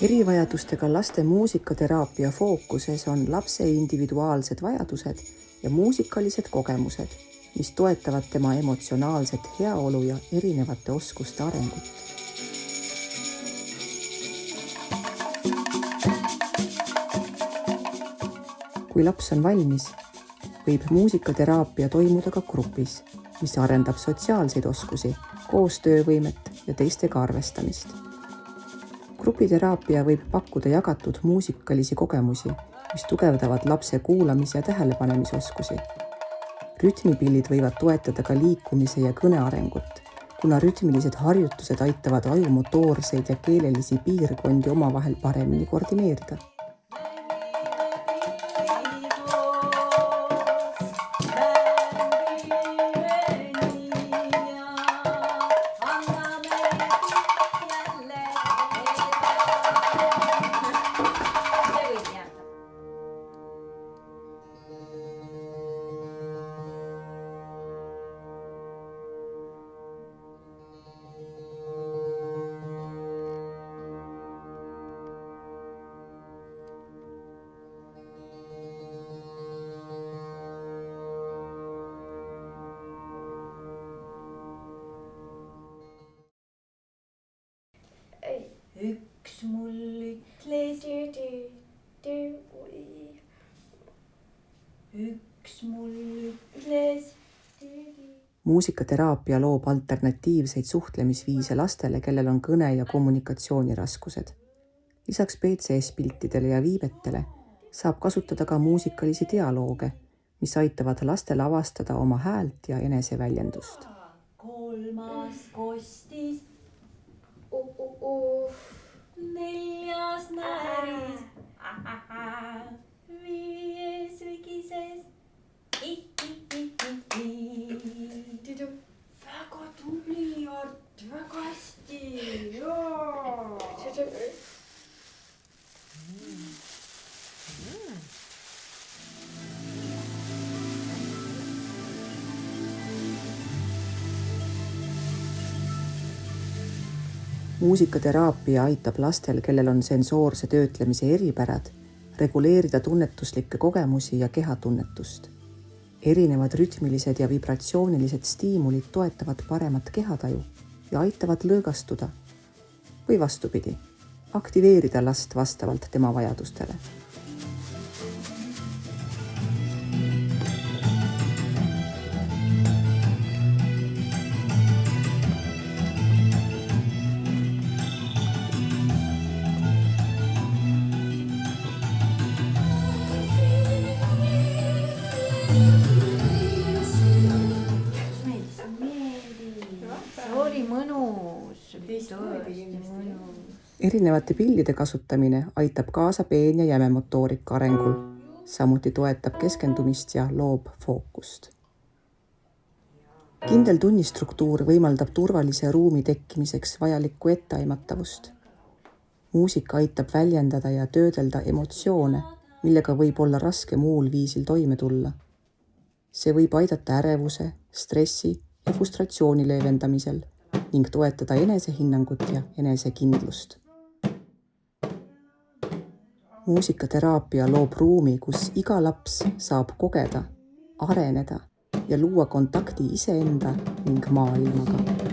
Erivajadustega laste muusikateraapia fookuses on lapse individuaalsed vajadused ja muusikalised kogemused, mis toetavad tema emotsionaalset heaolu ja erinevate oskuste arengut. Kui laps on valmis, võib muusikateraapia toimuda ka grupis, mis arendab sotsiaalseid oskusi, koostöövõimet ja teistega arvestamist. Grupiteraapia võib pakkuda jagatud muusikalisi kogemusi, mis tugevdavad lapse kuulamis- ja tähelepanemisoskusi. Rütmipillid võivad toetada ka liikumise ja kõne arengut, kuna rütmilised harjutused aitavad ajumotoorseid ja keelelisi piirkondi omavahel paremini koordineerida. Üks mul ütles, üks mul ütles. Muusikateraapia loob alternatiivseid suhtlemisviise lastele, kellel on kõne- ja kommunikatsiooniraskused. Lisaks PCS-piltidele ja viibetele saab kasutada ka muusikalisi dialooge, mis aitavad lastel avastada oma häält ja eneseväljendust. Kolmas kostis, neljas näris, viies vigises. Väga tubli, Art, väga hästi. Muusikateraapia aitab lastel, kellel on sensoorse töötlemise eripärad, reguleerida tunnetuslikke kogemusi ja kehatunnetust. Erinevad rütmilised ja vibratsioonilised stiimulid toetavad paremat kehataju ja aitavad lõõgastuda või vastupidi, aktiveerida last vastavalt tema vajadustele. Oli mõnus, tõesti mõnus. Erinevate pillide kasutamine aitab kaasa peen- ja jämemotoorika arengul, samuti toetab keskendumist ja loob fookust. Kindel tunnistruktuur võimaldab turvalise ruumi tekkimiseks vajalikku etteaimatavust. Muusika aitab väljendada ja töödelda emotsioone, millega võib olla raske muul viisil toime tulla. See võib aidata ärevuse, stressi ja frustratsiooni leevendamisel ning toetada enesehinnangut ja enesekindlust. Muusikateraapia loob ruumi, kus iga laps saab kogeda, areneda ja luua kontakti iseenda ning maailmaga.